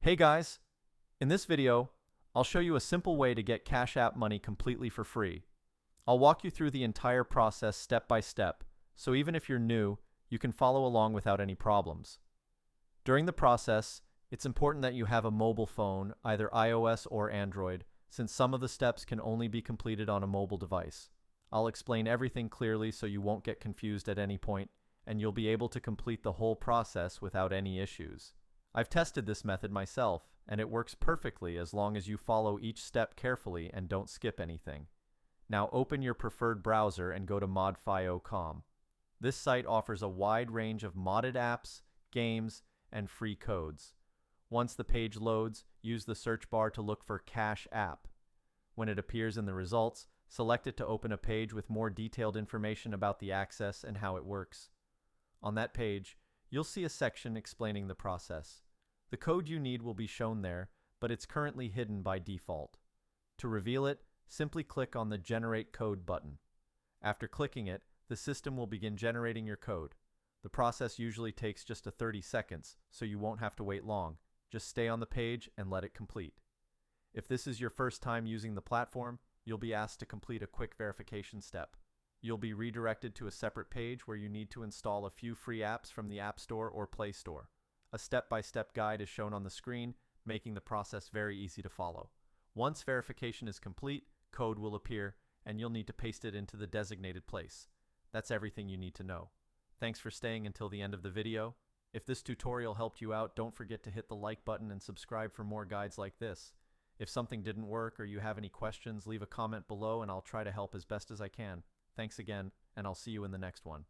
Hey guys, in this video, I'll show you a simple way to get Cash App money completely for free. I'll walk you through the entire process step by step, so even if you're new, you can follow along without any problems. During the process, it's important that you have a mobile phone, either iOS or Android, since some of the steps can only be completed on a mobile device. I'll explain everything clearly so you won't get confused at any point, and you'll be able to complete the whole process without any issues. I've tested this method myself, and it works perfectly as long as you follow each step carefully and don't skip anything. Now open your preferred browser and go to modfio.com. This site offers a wide range of modded apps, games, and free codes. Once the page loads, use the search bar to look for Cash App. When it appears in the results, select it to open a page with more detailed information about the access and how it works. On that page, you'll see a section explaining the process. The code you need will be shown there, but it's currently hidden by default. To reveal it, simply click on the Generate Code button. After clicking it, the system will begin generating your code. The process usually takes just 30 seconds, so you won't have to wait long. Just stay on the page and let it complete. If this is your first time using the platform, you'll be asked to complete a quick verification step. You'll be redirected to a separate page where you need to install a few free apps from the App Store or Play Store. A step-by-step guide is shown on the screen, making the process very easy to follow. Once verification is complete, code will appear, and you'll need to paste it into the designated place. That's everything you need to know. Thanks for staying until the end of the video. If this tutorial helped you out, don't forget to hit the like button and subscribe for more guides like this. If something didn't work or you have any questions, leave a comment below and I'll try to help as best as I can. Thanks again, and I'll see you in the next one.